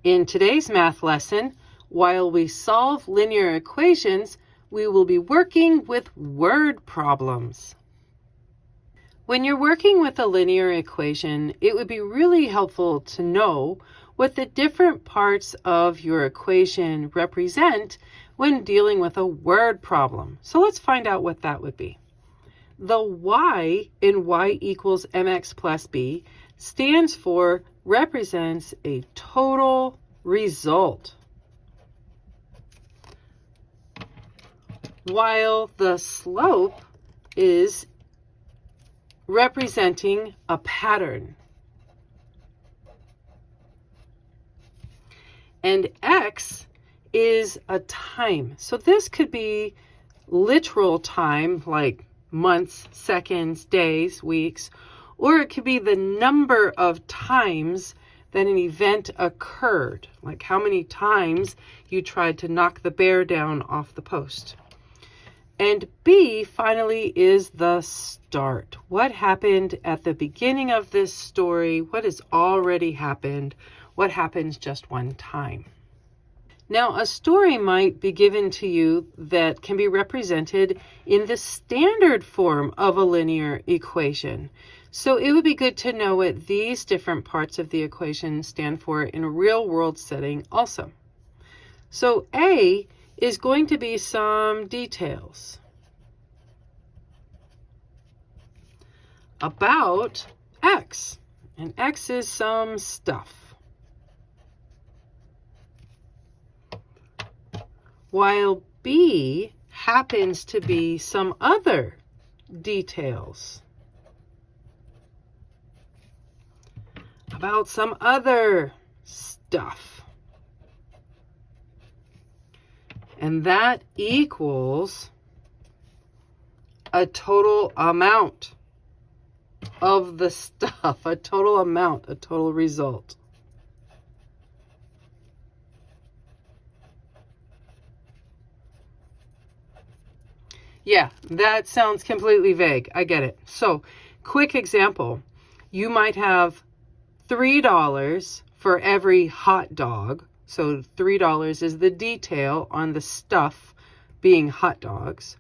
In today's math lesson, while we solve linear equations, we will be working with word problems. When you're working with a linear equation, it would be really helpful to know what the different parts of your equation represent when dealing with a word problem. So let's find out what that would be. The y in y equals mx plus b stands for represents a total result, while the slope is representing a pattern. And x is a time. So this could be literal time, like months, seconds, days, weeks, or it could be the number of times that an event occurred, like how many times you tried to knock the bear down off the post. And B finally is the start. What happened at the beginning of this story? What has already happened? What happens just one time? Now, a story might be given to you that can be represented in the standard form of a linear equation. So it would be good to know what these different parts of the equation stand for in a real-world setting also. So A is going to be some details about X, and X is some stuff. While B happens to be some other details about some other stuff. And that equals a total amount of the stuff, a total amount, a total result. Yeah, that sounds completely vague. I get it. So, quick example. You might have $3 for every hot dog. So $3 is the detail on the stuff being hot dogs.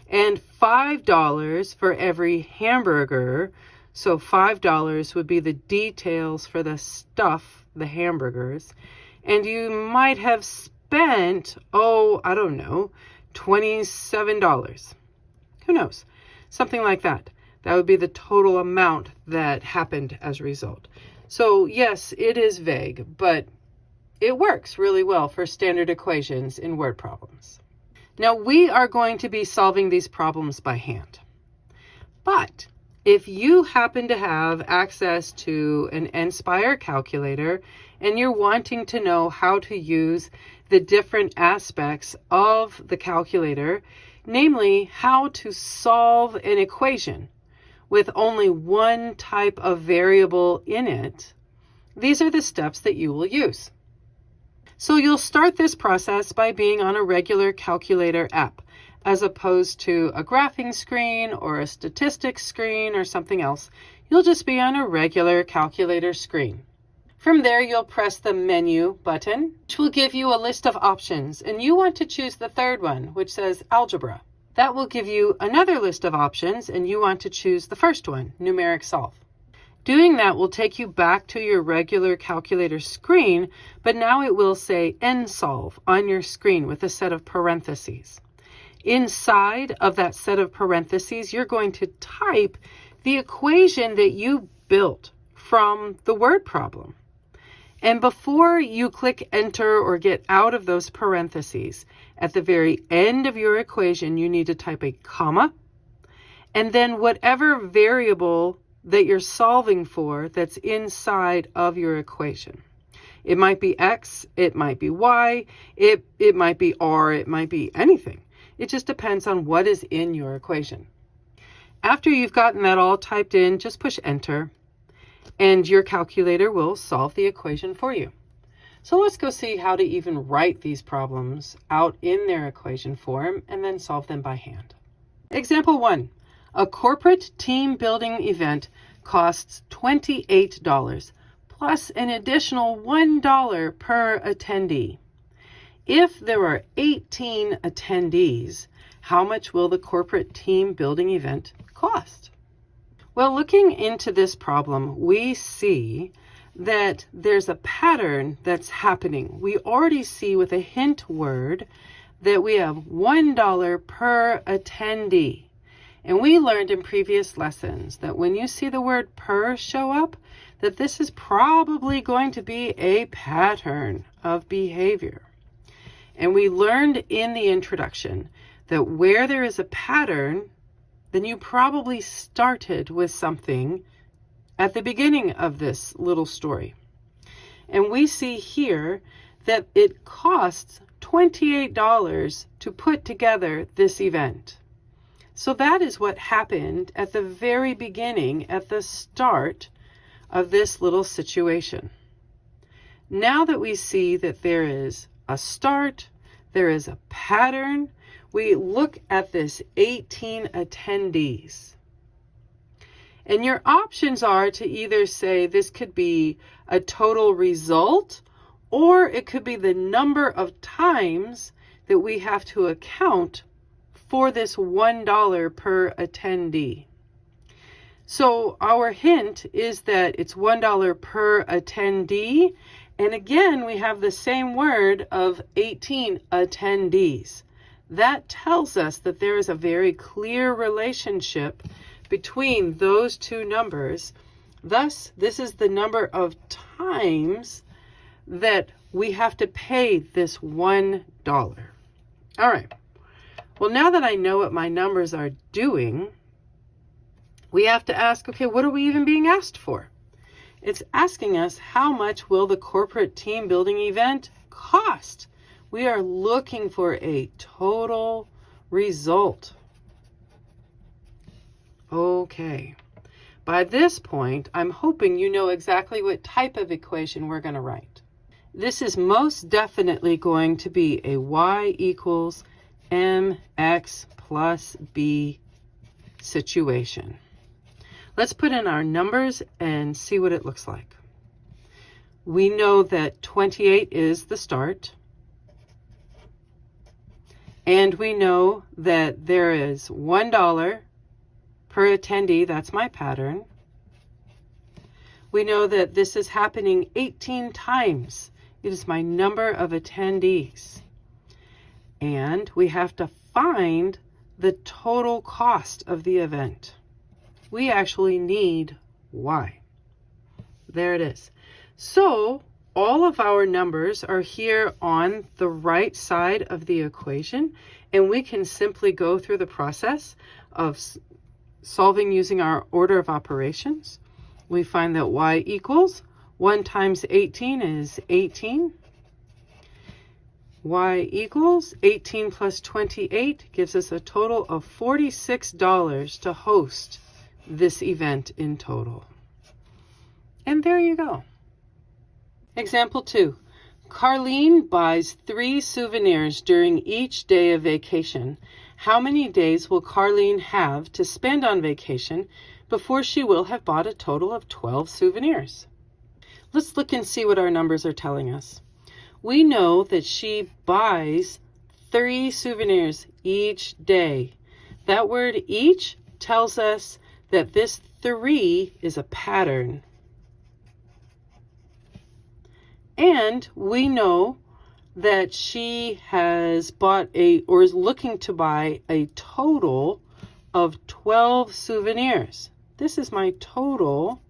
And $5 for every hamburger. So $5 would be the details for the stuff, the hamburgers. And you might have spent, I don't know, $27. Who knows? Something like that. That would be the total amount that happened as a result. So yes, it is vague, but it works really well for standard equations in word problems. Now we are going to be solving these problems by hand. But if you happen to have access to an Nspire calculator and you're wanting to know how to use the different aspects of the calculator, namely how to solve an equation with only one type of variable in it, these are the steps that you will use. So you'll start this process by being on a regular calculator app, as opposed to a graphing screen or a statistics screen or something else. You'll just be on a regular calculator screen. From there, you'll press the menu button, which will give you a list of options, and you want to choose the third one, which says algebra. That will give you another list of options, and you want to choose the first one, numeric solve. Doing that will take you back to your regular calculator screen, but now it will say NSolve on your screen with a set of parentheses. Inside of that set of parentheses, you're going to type the equation that you built from the word problem. And before you click enter or get out of those parentheses, at the very end of your equation, you need to type a comma, and then whatever variable that you're solving for that's inside of your equation. It might be X, it might be Y, it might be R, it might be anything. It just depends on what is in your equation. After you've gotten that all typed in, just push enter, and your calculator will solve the equation for you. So let's go see how to even write these problems out in their equation form and then solve them by hand. Example 1. A corporate team building event costs $28 plus an additional $1 per attendee. If there are 18 attendees, how much will the corporate team building event cost? Well, looking into this problem, we see that there's a pattern that's happening. We already see with a hint word that we have $1 per attendee. And we learned in previous lessons that when you see the word per show up, that this is probably going to be a pattern of behavior. And we learned in the introduction that where there is a pattern, then you probably started with something at the beginning of this little story. And we see here that it costs $28 to put together this event. So that is what happened at the very beginning, at the start of this little situation. Now that we see that there is a start, there is a pattern, we look at this 18 attendees. And your options are to either say this could be a total result, or it could be the number of times that we have to account for this $1 per attendee. So our hint is that it's $1 per attendee. And again, we have the same word of 18 attendees. That tells us that there is a very clear relationship between those two numbers. Thus, this is the number of times that we have to pay this $1. All right. Well, now that I know what my numbers are doing, we have to ask, okay, what are we even being asked for? It's asking us, how much will the corporate team building event cost? We are looking for a total result. Okay. By this point, I'm hoping you know exactly what type of equation we're going to write. This is most definitely going to be a y equals mx plus b situation. Let's put in our numbers and see what it looks like. We know that 28 is the start. And we know that there is $1 per attendee. That's my pattern. We know that this is happening 18 times. It is my number of attendees. And we have to find the total cost of the event. We actually need y. There it is. So all of our numbers are here on the right side of the equation, and we can simply go through the process of solving using our order of operations. We find that y equals 1 times 18 is 18. Y equals 18 plus 28 gives us a total of $46 to host this event in total. And there you go. Example 2. Carlene buys 3 souvenirs during each day of vacation. How many days will Carlene have to spend on vacation before she will have bought a total of 12 souvenirs? Let's look and see what our numbers are telling us. We know that she buys 3 souvenirs each day. That word each tells us that this 3 is a pattern. And we know that she has bought or is looking to buy a total of 12 souvenirs. This is my total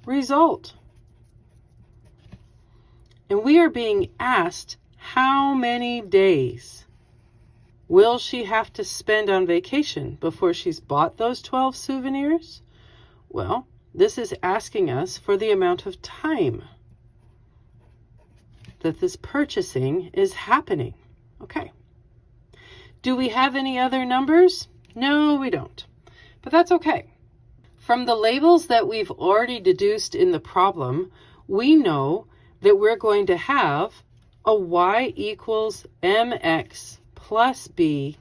result. And we are being asked how many days will she have to spend on vacation before she's bought those 12 souvenirs? Well, this is asking us for the amount of time that this purchasing is happening. Okay. Do we have any other numbers? No, we don't. But that's okay. From the labels that we've already deduced in the problem, we know that we're going to have a y equals mx plus b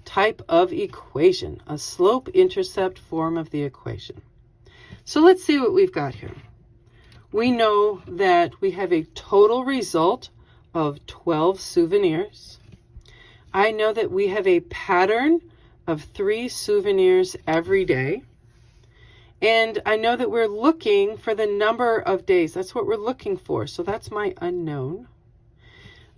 type of equation, a slope-intercept form of the equation. So let's see what we've got here. We know that we have a total result of 12 souvenirs. I know that we have a pattern of 3 souvenirs every day. And I know that we're looking for the number of days. That's what we're looking for. So that's my unknown.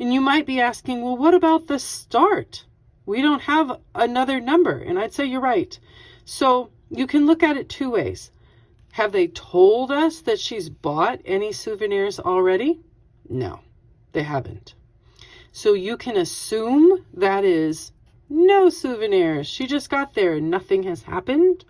And you might be asking, well, what about the start? We don't have another number. And I'd say you're right. So you can look at it 2 ways. Have they told us that she's bought any souvenirs already? No, they haven't. So you can assume that is no souvenirs. She just got there and nothing has happened.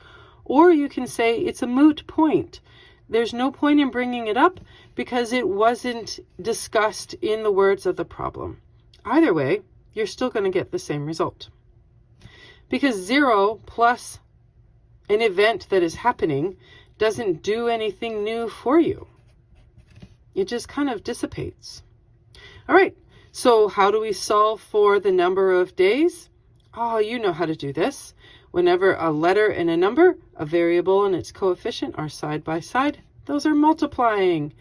Or you can say it's a moot point. There's no point in bringing it up because it wasn't discussed in the words of the problem. Either way, you're still going to get the same result. Because 0 plus an event that is happening doesn't do anything new for you. It just kind of dissipates. All right, so how do we solve for the number of days? Oh, you know how to do this. Whenever a letter and a number, a variable and its coefficient are side by side, those are multiplying.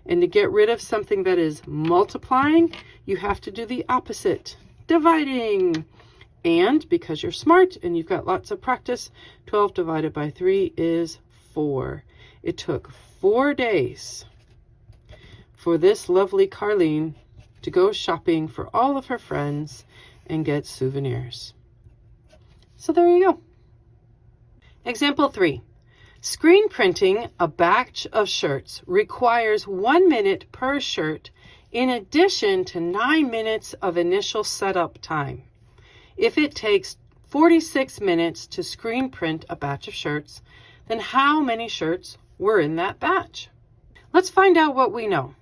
And to get rid of something that is multiplying, you have to do the opposite, dividing. And because you're smart and you've got lots of practice, 12 divided by 3 is 4. It took 4 days for this lovely Carlene to go shopping for all of her friends and get souvenirs. So there you go. Example 3. Screen printing a batch of shirts requires 1 minute per shirt in addition to 9 minutes of initial setup time. If it takes 46 minutes to screen print a batch of shirts, then how many shirts were in that batch? Let's find out what we know.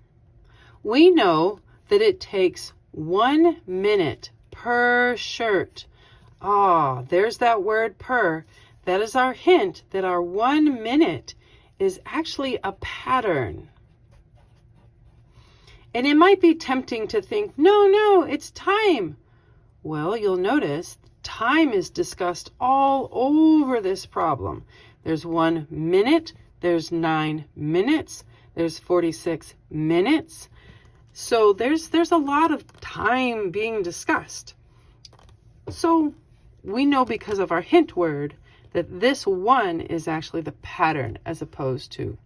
We know that it takes 1 minute per shirt. There's that word per. That is our hint that our 1 minute is actually a pattern. And it might be tempting to think, no, it's time. Well, you'll notice time is discussed all over this problem. There's 1 minute, there's 9 minutes, there's 46 minutes. So there's a lot of time being discussed. So we know because of our hint word that this 1 is actually the pattern as opposed to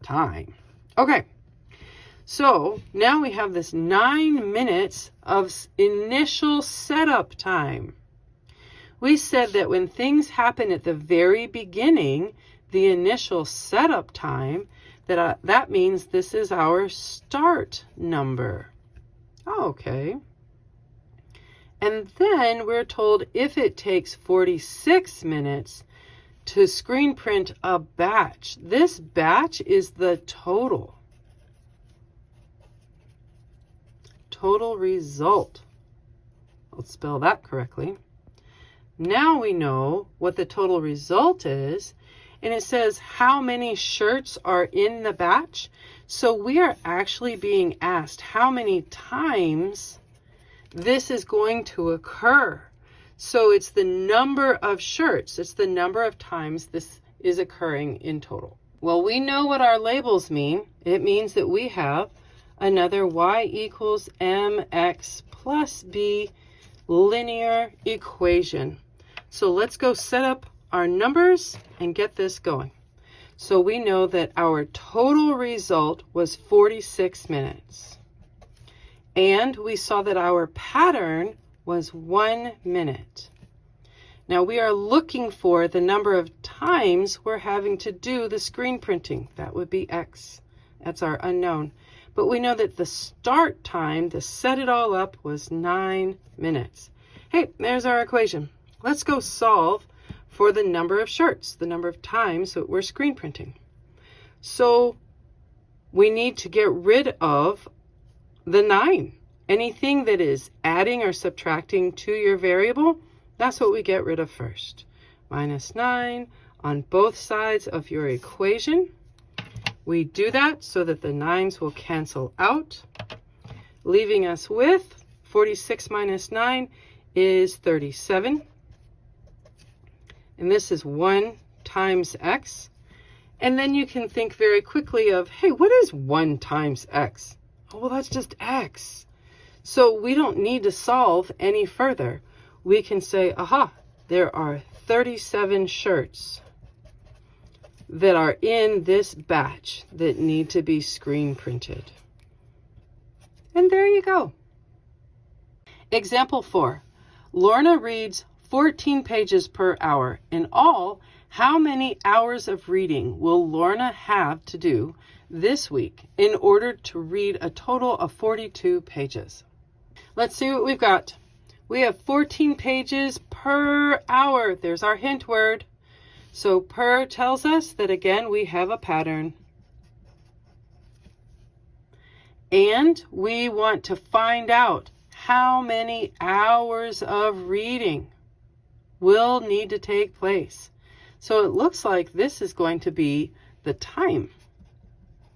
time. Okay, so now we have this 9 minutes of initial setup time. We said that when things happen at the very beginning, the initial setup time, that means this is our start number. Okay. And then we're told if it takes 46 minutes to screen print a batch, this batch is the total result. Let's spell that correctly. Now we know what the total result is, and it says how many shirts are in the batch. So we are actually being asked how many times this is going to occur. So it's the number of shirts. It's the number of times this is occurring in total. Well, we know what our labels mean. It means that we have another y equals mx plus b linear equation. So let's go set up our numbers and get this going. So we know that our total result was 46 minutes. And we saw that our pattern was 1 minute. Now we are looking for the number of times we're having to do the screen printing. That would be X. That's our unknown. But we know that the start time to set it all up was 9 minutes. Hey, there's our equation. Let's go solve for the number of shirts, the number of times that we're screen printing. So we need to get rid of the 9. Anything that is adding or subtracting to your variable, that's what we get rid of first. Minus 9 on both sides of your equation. We do that so that the 9s will cancel out, leaving us with 46 minus 9 is 37. And this is 1 times x. And then you can think very quickly of, hey, what is 1 times x? Oh, well, that's just x. So we don't need to solve any further. We can say, aha, there are 37 shirts that are in this batch that need to be screen printed. And there you go. Example 4. Lorna reads 14 pages per hour. In all, how many hours of reading will Lorna have to do this week in order to read a total of 42 pages? Let's see what we've got. We have 14 pages per hour. There's our hint word. So per tells us that, again, we have a pattern. And we want to find out how many hours of reading will need to take place. So it looks like this is going to be the time.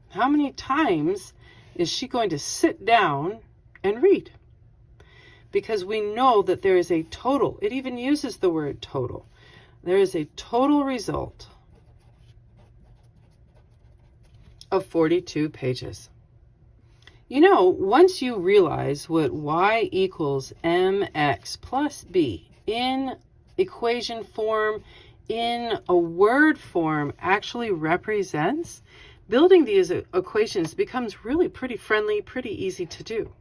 How many times is she going to sit down and read? Because we know that there is a total. It even uses the word total. There is a total result of 42 pages. You know, once you realize what y equals mx plus b in equation form, in a word form actually represents, building these equations becomes really pretty friendly, pretty easy to do.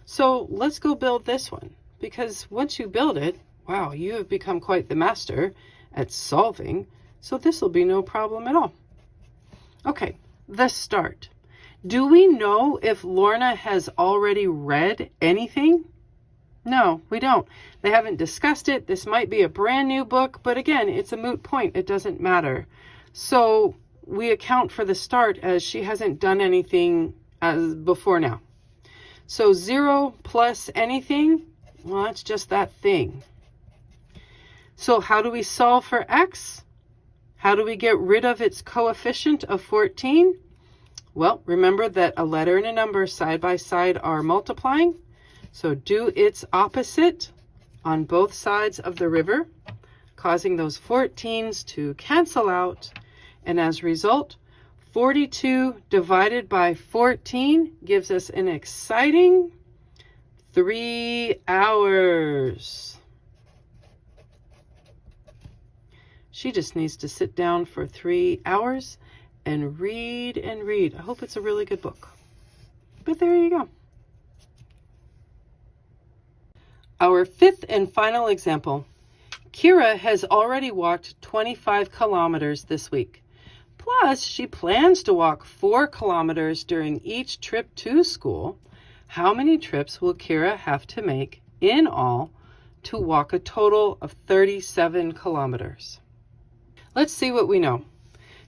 So let's go build this one, because once you build it, wow, you have become quite the master at solving, so this will be no problem at all. Okay, the start. Do we know if Lorna has already read anything? No, we don't. They haven't discussed it. This might be a brand new book, but again, it's a moot point. It doesn't matter. So we account for the start as she hasn't done anything as before now. So 0 plus anything, well, that's just that thing. So how do we solve for x? How do we get rid of its coefficient of 14? Well, remember that a letter and a number side by side are multiplying. So do its opposite on both sides of the river, causing those 14s to cancel out. And as a result, 42 divided by 14 gives us an exciting 3 hours. She just needs to sit down for 3 hours and read and read. I hope it's a really good book. But there you go. Our fifth and final example. Kira has already walked 25 kilometers this week. Plus, she plans to walk 4 kilometers during each trip to school. How many trips will Kira have to make in all to walk a total of 37 kilometers? Let's see what we know.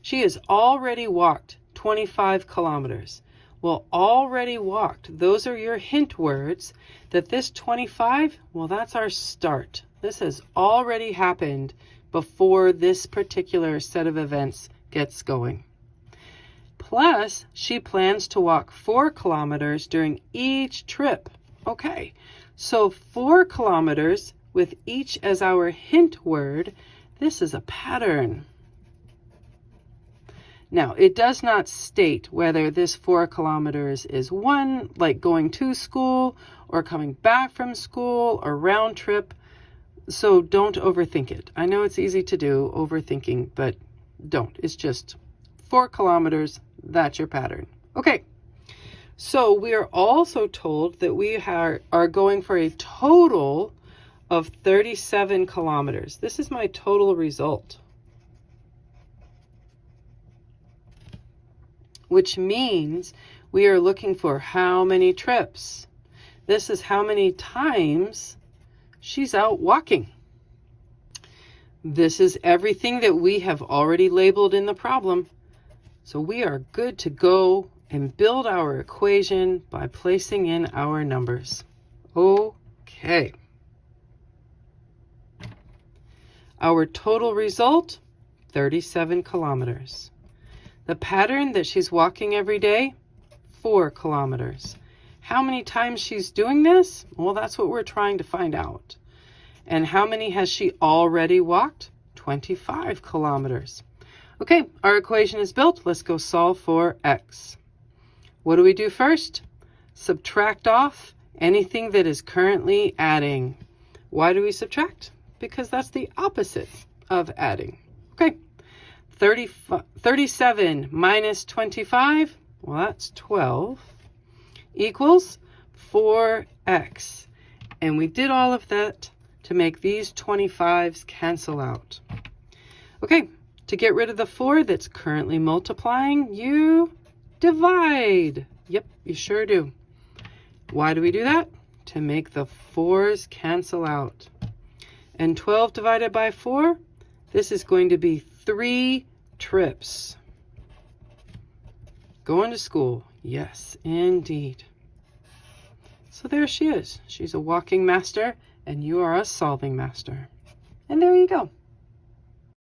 She has already walked 25 kilometers. Well, already walked, those are your hint words that this 25, well, that's our start. This has already happened before this particular set of events gets going. Plus, she plans to walk 4 kilometers during each trip. Okay, so 4 kilometers with each as our hint word. This is a pattern. Now, it does not state whether this 4 kilometers is one, like going to school or coming back from school or round trip. So don't overthink it. I know it's easy to do, overthinking, but don't. It's just 4 kilometers. That's your pattern. Okay. So we are also told that we are going for a total of 37 kilometers. This is my total result, which means we are looking for how many trips. This is how many times she's out walking. This is everything that we have already labeled in the problem. So we are good to go and build our equation by placing in our numbers. Okay. Our total result, 37 kilometers. The pattern that she's walking every day, 4 kilometers. How many times she's doing this? Well, that's what we're trying to find out. And how many has she already walked? 25 kilometers. Okay, our equation is built. Let's go solve for x. What do we do first? Subtract off anything that is currently adding. Why do we subtract? Because that's the opposite of adding. Okay, 37 minus 25, well, that's 12, equals 4x. And we did all of that to make these 25s cancel out. Okay, to get rid of the 4 that's currently multiplying, you divide. Yep, you sure do. Why do we do that? To make the 4s cancel out. And 12 divided by 4, this is going to be 3 trips. Going to school. Yes, indeed. So there she is. She's a walking master, and you are a solving master. And there you go.